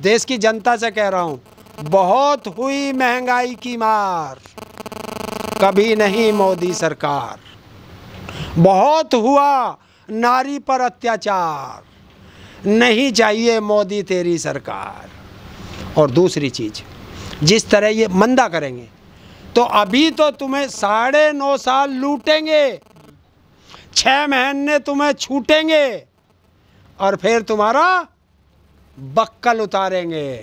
देश की जनता से कह रहा हूँ, बहुत हुई महंगाई की मार, कभी नहीं मोदी सरकार। बहुत हुआ नारी पर अत्याचार, नहीं चाहिए मोदी तेरी सरकार। और दूसरी चीज़, जिस तरह ये मंदा करेंगे तो अभी तो तुम्हें 9.5 साल लूटेंगे, 6 महीने तुम्हें छूटेंगे और फिर तुम्हारा बक्कल उतारेंगे।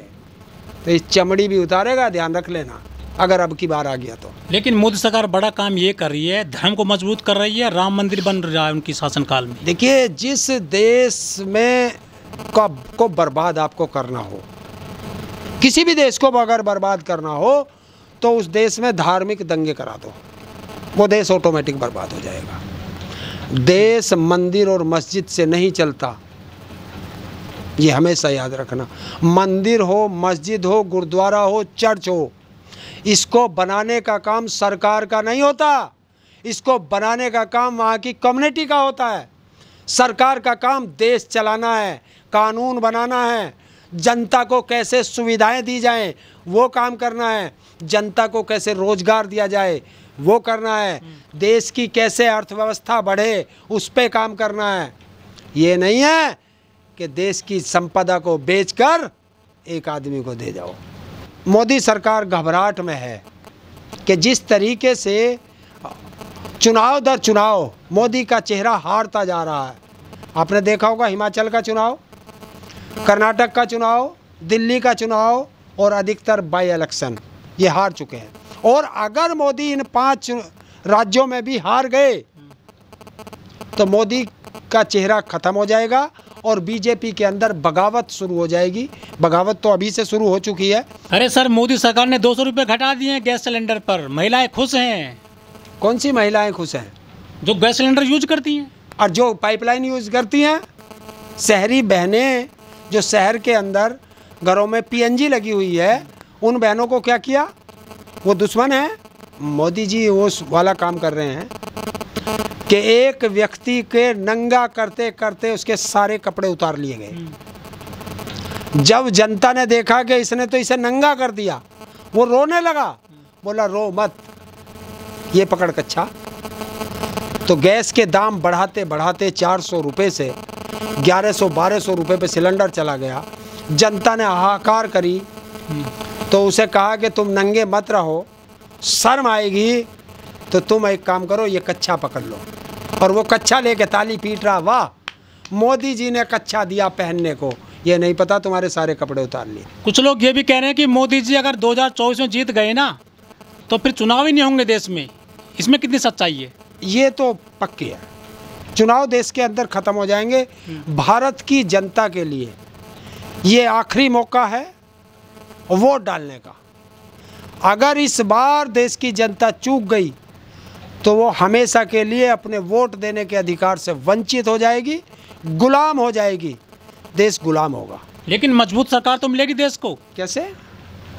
तो इस चमड़ी भी उतारेगा, ध्यान रख लेना अगर अब की बार आ गया तो। लेकिन मोदी सरकार बड़ा काम ये कर रही है, धर्म को मजबूत कर रही है, राम मंदिर बन रहा है उनकी शासनकाल में। देखिए, जिस देश में को बर्बाद आपको करना हो, किसी भी देश को अगर बर्बाद करना हो तो उस देश में धार्मिक दंगे करा दो, वो देश ऑटोमेटिक बर्बाद हो जाएगा। देश मंदिर और मस्जिद से नहीं चलता, ये हमेशा याद रखना। मंदिर हो, मस्जिद हो, गुरुद्वारा हो, चर्च हो, इसको बनाने का काम सरकार का नहीं होता, इसको बनाने का काम वहाँ की कम्युनिटी का होता है। सरकार का काम देश चलाना है, कानून बनाना है, जनता को कैसे सुविधाएं दी जाएं वो काम करना है, जनता को कैसे रोजगार दिया जाए वो करना है, देश की कैसे अर्थव्यवस्था बढ़े उस पे काम करना है। ये नहीं है कि देश की संपदा को बेचकर एक आदमी को दे जाओ। मोदी सरकार घबराहट में है कि जिस तरीके से चुनाव दर चुनाव मोदी का चेहरा हारता जा रहा है। आपने देखा होगा हिमाचल का चुनाव, कर्नाटक का चुनाव, दिल्ली का चुनाव और अधिकतर बाई इलेक्शन ये हार चुके हैं। और अगर मोदी इन 5 राज्यों में भी हार गए तो मोदी का चेहरा खत्म हो जाएगा और बीजेपी के अंदर बगावत शुरू हो जाएगी। बगावत तो अभी से शुरू हो चुकी है। अरे सर, मोदी सरकार ने 200 रुपये घटा दिए हैं गैस सिलेंडर पर, महिलाएं खुश हैं। कौन सी महिलाएं खुश हैं? जो गैस सिलेंडर यूज करती हैं और जो पाइपलाइन यूज करती हैं। शहरी बहनें जो शहर के अंदर घरों में पीएनजी लगी हुई है, उन बहनों को क्या किया? वो दुश्मन है। मोदी जी वो वाला काम कर रहे हैं कि एक व्यक्ति के नंगा करते करते उसके सारे कपड़े उतार लिए गए। जब जनता ने देखा कि इसने तो इसे नंगा कर दिया, वो रोने लगा, बोला रो मत, ये पकड़ कच्छा। तो गैस के दाम बढ़ाते बढ़ाते 400 रुपये से 1100-1200 रुपये पे सिलेंडर चला गया। जनता ने हाहाकार करी तो उसे कहा कि तुम नंगे मत रहो, शर्म आएगी तो तुम एक काम करो, ये कच्छा पकड़ लो। और वो कच्छा लेके ताली पीट रहा, वाह मोदी जी ने कच्छा दिया पहनने को, ये नहीं पता तुम्हारे सारे कपड़े उतार लिए। कुछ लोग ये भी कह रहे हैं कि मोदी जी अगर 2024 में जीत गए ना तो फिर चुनाव ही नहीं होंगे देश में। इसमें कितनी सच्चाई है? ये तो पक्की है, चुनाव देश के अंदर खत्म हो जाएंगे। भारत की जनता के लिए ये आखिरी मौका है वोट डालने का। अगर इस बार देश की जनता चूक गई तो वो हमेशा के लिए अपने वोट देने के अधिकार से वंचित हो जाएगी, गुलाम हो जाएगी, देश गुलाम होगा। लेकिन मजबूत सरकार तो मिलेगी देश को। कैसे?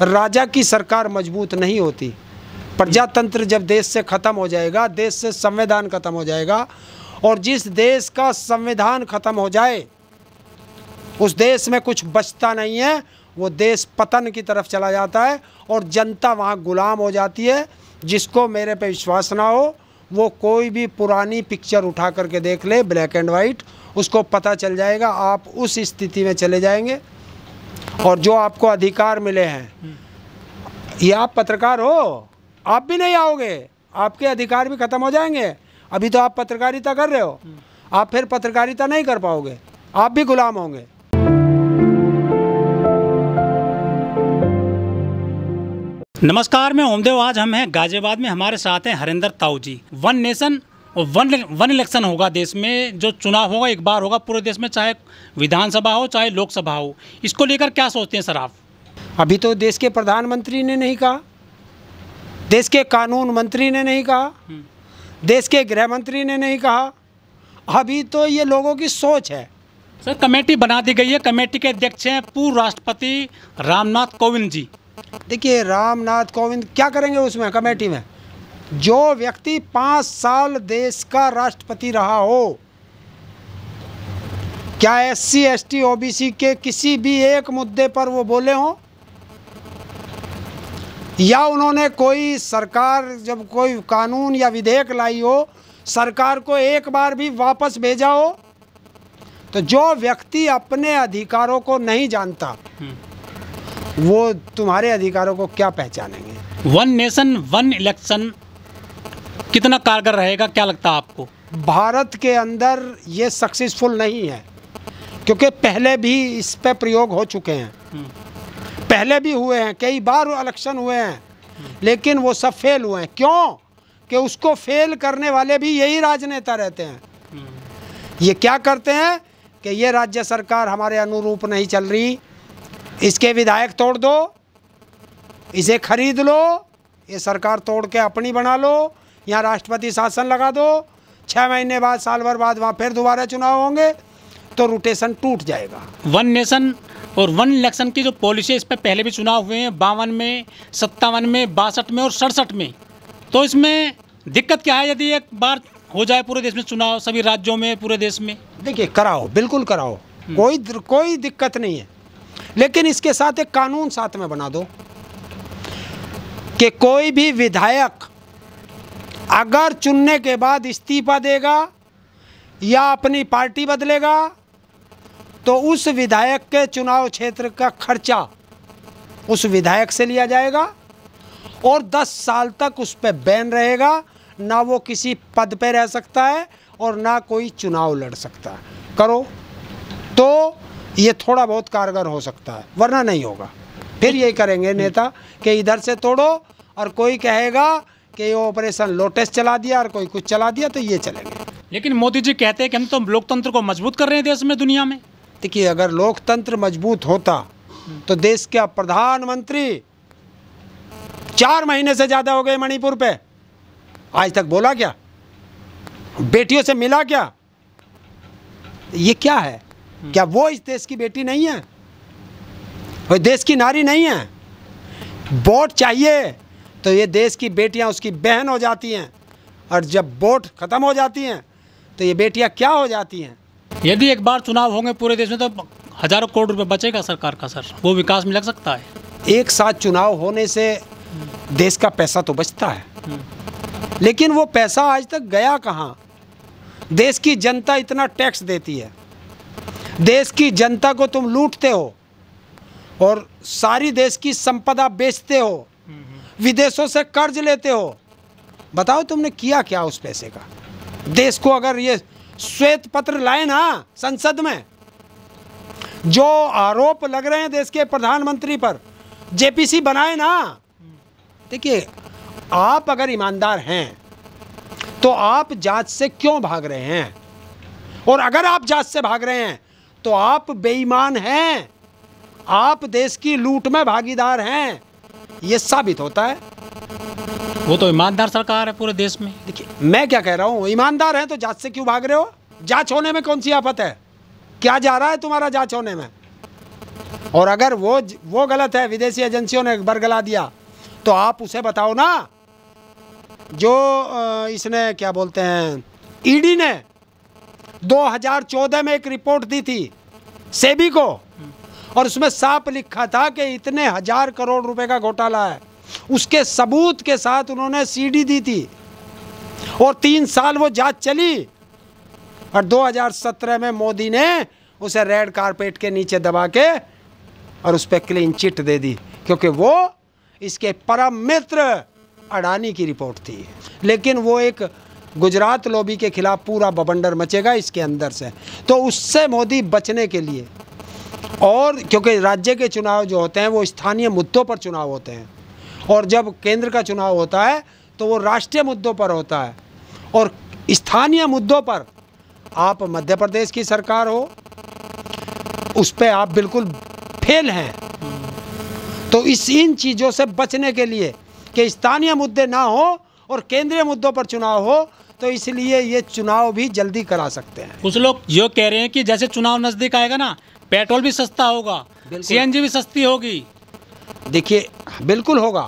राजा की सरकार मजबूत नहीं होती। प्रजातंत्र जब देश से खत्म हो जाएगा, देश से संविधान खत्म हो जाएगा, और जिस देश का संविधान खत्म हो जाए उस देश में कुछ बचता नहीं है, वो देश पतन की तरफ चला जाता है और जनता वहाँ गुलाम हो जाती है। जिसको मेरे पे विश्वास ना हो वो कोई भी पुरानी पिक्चर उठा करके देख ले, ब्लैक एंड वाइट, उसको पता चल जाएगा। आप उस स्थिति में चले जाएंगे और जो आपको अधिकार मिले हैं, ये आप पत्रकार हो, आप भी नहीं आओगे, आपके अधिकार भी खत्म हो जाएंगे। अभी तो आप पत्रकारिता कर रहे हो, आप फिर पत्रकारिता नहीं कर पाओगे, आप भी गुलाम होंगे। नमस्कार, मैं ओमदेव। आज हम हैं गाजियाबाद में, हमारे साथ हैं हरिंदर ताऊ जी। वन नेशन और वन इलेक्शन होगा देश में, जो चुनाव होगा एक बार होगा पूरे देश में, चाहे विधानसभा हो चाहे लोकसभा हो। इसको लेकर क्या सोचते हैं सर आप? अभी तो देश के प्रधानमंत्री ने नहीं कहा, देश के कानून मंत्री ने नहीं कहा, देश के गृह मंत्री ने नहीं कहा, अभी तो ये लोगों की सोच है। सर, कमेटी बना दी गई है, कमेटी के अध्यक्ष हैं पूर्व राष्ट्रपति रामनाथ कोविंद जी। देखिए, रामनाथ कोविंद क्या करेंगे उसमें कमेटी में? जो व्यक्ति 5 साल देश का राष्ट्रपति रहा हो, क्या SC ST OBC के किसी भी एक मुद्दे पर वो बोले हों, या उन्होंने कोई सरकार जब कोई कानून या विधेयक लाई हो, सरकार को एक बार भी वापस भेजा हो? तो जो व्यक्ति अपने अधिकारों को नहीं जानता वो तुम्हारे अधिकारों को क्या पहचानेंगे? वन नेशन वन इलेक्शन कितना कारगर रहेगा, क्या लगता है आपको? भारत के अंदर ये सक्सेसफुल नहीं है, क्योंकि पहले भी इस पे प्रयोग हो चुके हैं, पहले भी हुए हैं, कई बार इलेक्शन हुए हैं, लेकिन वो सब फेल हुए हैं। क्यों? कि उसको फेल करने वाले भी यही राजनेता रहते हैं। ये क्या करते हैं कि ये राज्य सरकार हमारे अनुरूप नहीं चल रही, इसके विधायक तोड़ दो, इसे खरीद लो, ये सरकार तोड़ के अपनी बना लो, यहाँ राष्ट्रपति शासन लगा दो, 6 महीने बाद, साल भर बाद वहाँ फिर दोबारा चुनाव होंगे, तो रोटेशन टूट जाएगा। वन नेशन और वन इलेक्शन की जो पॉलिसी है, इस पर पहले भी चुनाव हुए हैं, 52 में, 57 में, 62 में और 67 में। तो इसमें दिक्कत क्या है यदि एक बार हो जाए पूरे देश में चुनाव, सभी राज्यों में, पूरे देश में? देखिए, कराओ, बिल्कुल कराओ, कोई दिक्कत नहीं है, लेकिन इसके साथ एक कानून साथ में बना दो कि कोई भी विधायक अगर चुनने के बाद इस्तीफा देगा या अपनी पार्टी बदलेगा तो उस विधायक के चुनाव क्षेत्र का खर्चा उस विधायक से लिया जाएगा और 10 साल तक उस पर बैन रहेगा, ना वो किसी पद पे रह सकता है और ना कोई चुनाव लड़ सकता है। करो तो ये थोड़ा बहुत कारगर हो सकता है, वरना नहीं होगा। फिर यही करेंगे नेता कि इधर से तोड़ो, और कोई कहेगा कि ये ऑपरेशन लोटस चला दिया और कोई कुछ चला दिया, तो ये चलेंगे। लेकिन मोदी जी कहते हैं कि हम तो लोकतंत्र को मजबूत कर रहे हैं देश में, दुनिया में। देखिए, अगर लोकतंत्र मजबूत होता तो देश का प्रधानमंत्री 4 महीने से ज़्यादा हो गए मणिपुर पे, आज तक बोला क्या? बेटियों से मिला क्या? ये क्या है? क्या वो इस देश की बेटी नहीं है? वो देश की नारी नहीं है? वोट चाहिए तो ये देश की बेटियां उसकी बहन हो जाती हैं, और जब वोट खत्म हो जाती हैं तो ये बेटियां क्या हो जाती हैं? यदि एक बार चुनाव होंगे पूरे देश में तो हजारों करोड़ रुपए बचेगा सरकार का, सर, वो विकास में लग सकता है। एक साथ चुनाव होने से देश का पैसा तो बचता है, लेकिन वो पैसा आज तक गया कहाँ? देश की जनता इतना टैक्स देती है, देश की जनता को तुम लूटते हो और सारी देश की संपदा बेचते हो, विदेशों से कर्ज लेते हो। बताओ तुमने किया क्या उस पैसे का? देश को अगर ये श्वेत पत्र लाए ना संसद में, जो आरोप लग रहे हैं देश के प्रधानमंत्री पर, JPC बनाए ना। देखिए, आप अगर ईमानदार हैं तो आप जांच से क्यों भाग रहे हैं? और अगर आप जांच से भाग रहे हैं तो आप बेईमान हैं, आप देश की लूट में भागीदार हैं, ये साबित होता है। वो तो ईमानदार सरकार है पूरे देश में। देखिए, मैं क्या कह रहा हूँ, ईमानदार हैं तो जांच से क्यों भाग रहे हो? जांच होने में कौन सी आफत है? क्या जा रहा है तुम्हारा जांच होने में? और अगर वो गलत है, विदेशी एजेंसियों ने बरगला दिया, तो आप उसे बताओ ना। जो इसने क्या बोलते हैं, ईडी ने 2014 में एक रिपोर्ट दी थी सेबी को, और उसमें साफ लिखा था कि इतने 1000 करोड़ रुपए का घोटाला है। उसके सबूत के साथ उन्होंने CD दी थी और 3 साल वो जांच चली, और 2017 में मोदी ने उसे रेड कारपेट के नीचे दबा के और उस पर क्लीन चिट दे दी, क्योंकि वो इसके परम मित्र अडानी की रिपोर्ट थी। लेकिन वो एक गुजरात लॉबी के खिलाफ पूरा बवंडर मचेगा इसके अंदर से, तो उससे मोदी बचने के लिए, और क्योंकि राज्य के चुनाव जो होते हैं वो स्थानीय मुद्दों पर चुनाव होते हैं, और जब केंद्र का चुनाव होता है तो वो राष्ट्रीय मुद्दों पर होता है, और स्थानीय मुद्दों पर आप मध्य प्रदेश की सरकार हो, उस पर आप बिल्कुल फेल हैं। तो इन चीज़ों से बचने के लिए कि स्थानीय मुद्दे ना हो और केंद्रीय मुद्दों पर चुनाव हो, तो इसलिए ये चुनाव भी जल्दी करा सकते हैं। कुछ लोग ये कह रहे हैं कि जैसे चुनाव नज़दीक आएगा ना, पेट्रोल भी सस्ता होगा, CNG भी सस्ती होगी। देखिए, बिल्कुल होगा,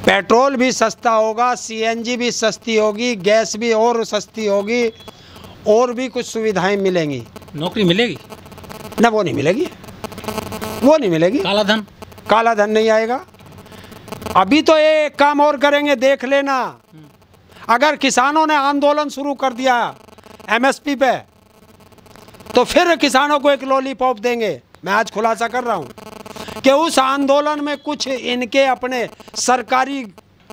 पेट्रोल भी सस्ता होगा, CNG भी सस्ती होगी, गैस भी और सस्ती होगी, और भी कुछ सुविधाएं मिलेंगी। नौकरी मिलेगी ना, वो नहीं मिलेगी, वो नहीं मिलेगी। काला धन नहीं आएगा। अभी तो ये एक काम और करेंगे, देख लेना। अगर किसानों ने आंदोलन शुरू कर दिया एमएसपी पे, तो फिर किसानों को एक लॉलीपॉप देंगे। मैं आज खुलासा कर रहा हूं कि उस आंदोलन में कुछ इनके अपने सरकारी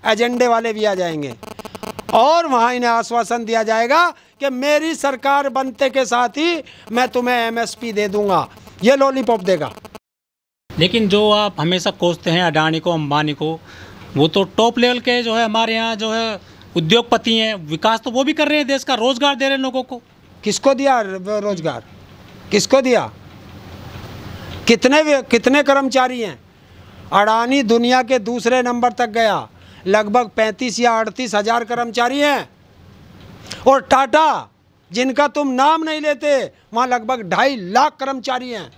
एजेंडे वाले भी आ जाएंगे और वहां इन्हें आश्वासन दिया जाएगा कि मेरी सरकार बनते के साथ ही मैं तुम्हें एमएसपी दे दूंगा। ये लॉलीपॉप देगा। लेकिन जो आप हमेशा कोसते हैं अडानी को, अंबानी को, वो तो टॉप लेवल के जो है हमारे यहाँ जो है उद्योगपति हैं। विकास तो वो भी कर रहे हैं, देश का रोजगार दे रहे हैं लोगों को। किसको दिया रोजगार? किसको दिया? कितने कर्मचारी हैं? अडानी दुनिया के दूसरे नंबर तक गया, लगभग 35 या 38 हजार कर्मचारी हैं। और टाटा, जिनका तुम नाम नहीं लेते, वहाँ लगभग 2.5 लाख कर्मचारी हैं।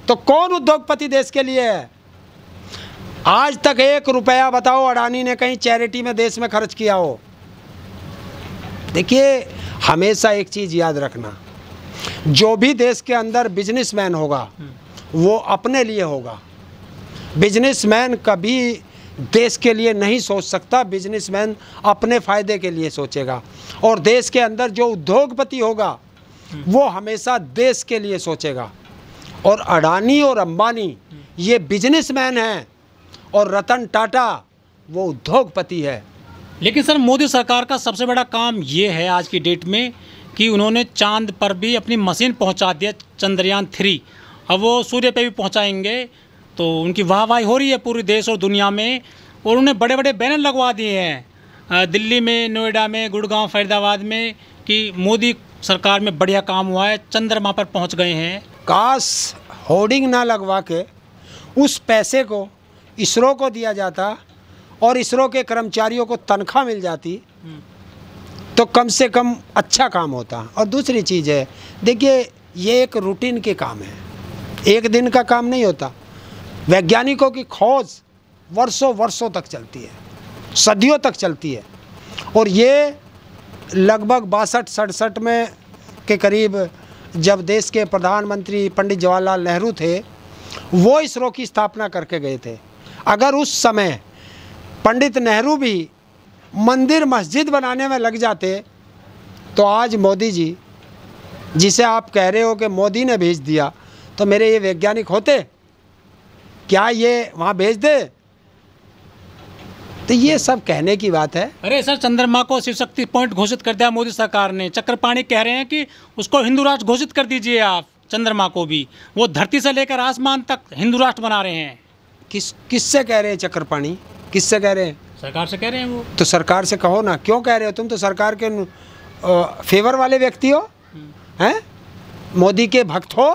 तो कौन उद्योगपति देश के लिए है? आज तक 1 रुपया बताओ अडानी ने कहीं चैरिटी में देश में खर्च किया हो? देखिए, हमेशा एक चीज़ याद रखना, जो भी देश के अंदर बिजनेसमैन होगा वो अपने लिए होगा। बिजनेसमैन कभी देश के लिए नहीं सोच सकता, बिजनेसमैन अपने फ़ायदे के लिए सोचेगा। और देश के अंदर जो उद्योगपति होगा वो हमेशा देश के लिए सोचेगा। और अडानी और अंबानी ये बिजनेसमैन हैं और रतन टाटा वो उद्योगपति है। लेकिन सर, मोदी सरकार का सबसे बड़ा काम ये है आज की डेट में कि उन्होंने चांद पर भी अपनी मशीन पहुंचा दिया, चंद्रयान 3। अब वो सूर्य पे भी पहुंचाएंगे, तो उनकी वाहवाही हो रही है पूरे देश और दुनिया में। और उन्हें बड़े बड़े बैनर लगवा दिए हैं दिल्ली में, नोएडा में, गुड़गांव, फरीदाबाद में कि मोदी सरकार में बढ़िया काम हुआ है, चंद्रमा पर पहुंच गए हैं। काश होर्डिंग ना लगवा के उस पैसे को इसरो को दिया जाता और इसरो के कर्मचारियों को तनख्वाह मिल जाती, तो कम से कम अच्छा काम होता। और दूसरी चीज़ है, देखिए, ये एक रूटीन के काम है, एक दिन का काम नहीं होता। वैज्ञानिकों की खोज वर्षों वर्षों तक चलती है, सदियों तक चलती है। और ये लगभग 62-67 में के करीब जब देश के प्रधानमंत्री पंडित जवाहरलाल नेहरू थे, वो इसरो की स्थापना करके गए थे। अगर उस समय पंडित नेहरू भी मंदिर मस्जिद बनाने में लग जाते, तो आज मोदी जी, जिसे आप कह रहे हो कि मोदी ने भेज दिया, तो मेरे ये वैज्ञानिक होते क्या ये वहाँ भेज दे? तो ये सब कहने की बात है। अरे सर, चंद्रमा को शिव शक्ति पॉइंट घोषित कर दिया मोदी सरकार ने। चक्रपाणी कह रहे हैं कि उसको हिंदू राष्ट्र घोषित कर दीजिए आप, चंद्रमा को भी। वो धरती से लेकर आसमान तक हिंदू राष्ट्र बना रहे हैं। किससे कह रहे हैं चक्रपाणी? किससे कह रहे हैं? सरकार से कह रहे हैं वो। तो सरकार से कहो ना, क्यों कह रहे हो? तुम तो सरकार के फेवर वाले व्यक्ति हो, हैं? मोदी के भक्त हो,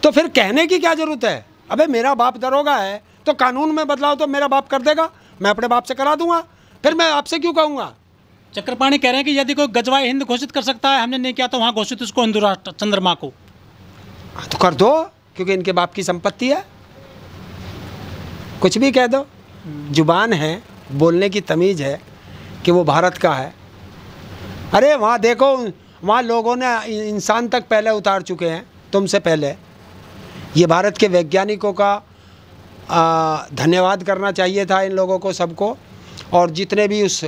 तो फिर कहने की क्या जरूरत है? अबे मेरा बाप दरोगा है, तो कानून में बदलाव तो मेरा बाप कर देगा, मैं अपने बाप से करा दूंगा, फिर मैं आपसे क्यों कहूँगा? चक्रपाणी कह रहे हैं कि यदि कोई गजवाए हिंद घोषित कर सकता है, हमने नहीं किया, तो वहाँ घोषित उसको हिंदू राष्ट्र, चंद्रमा को। तो कर दो, क्योंकि इनके बाप की संपत्ति है, कुछ भी कह दो। जुबान है, बोलने की तमीज़ है कि वो भारत का है। अरे वहाँ देखो, वहाँ लोगों ने इंसान तक पहले उतार चुके हैं तुमसे पहले। ये भारत के वैज्ञानिकों का धन्यवाद करना चाहिए था इन लोगों को, सबको। और जितने भी उस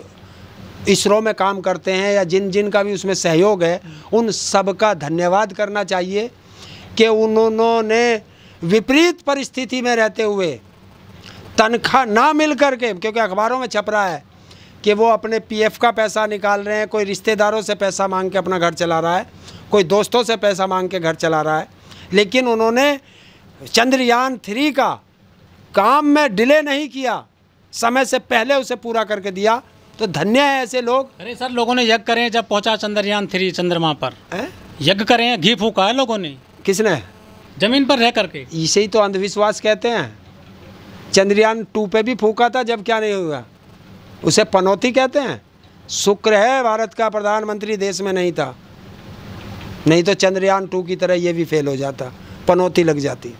इसरो में काम करते हैं या जिन का भी उसमें सहयोग है, उन सब का धन्यवाद करना चाहिए कि उन्होंने विपरीत परिस्थिति में रहते हुए तनख्वाह ना मिल करके, क्योंकि अखबारों में छप रहा है कि वो अपने पीएफ का पैसा निकाल रहे हैं, कोई रिश्तेदारों से पैसा मांग के अपना घर चला रहा है, कोई दोस्तों से पैसा मांग के घर चला रहा है, लेकिन उन्होंने चंद्रयान 3 का काम में डिले नहीं किया, समय से पहले उसे पूरा करके दिया। तो धन्य है ऐसे लोग। अरे सर, लोगों ने यज्ञ करें जब पहुंचा चंद्रयान 3 चंद्रमा पर। यज्ञ करें, घी फूका है लोगों ने। किसने? जमीन पर रह करके। इसे ही तो अंधविश्वास कहते हैं। चंद्रयान 2 पे भी फूका था जब क्या नहीं हुआ, उसे पनौती कहते हैं। शुक्र है भारत का प्रधानमंत्री देश में नहीं था, नहीं तो चंद्रयान 2 की तरह ये भी फेल हो जाता, पनौती लग जाती।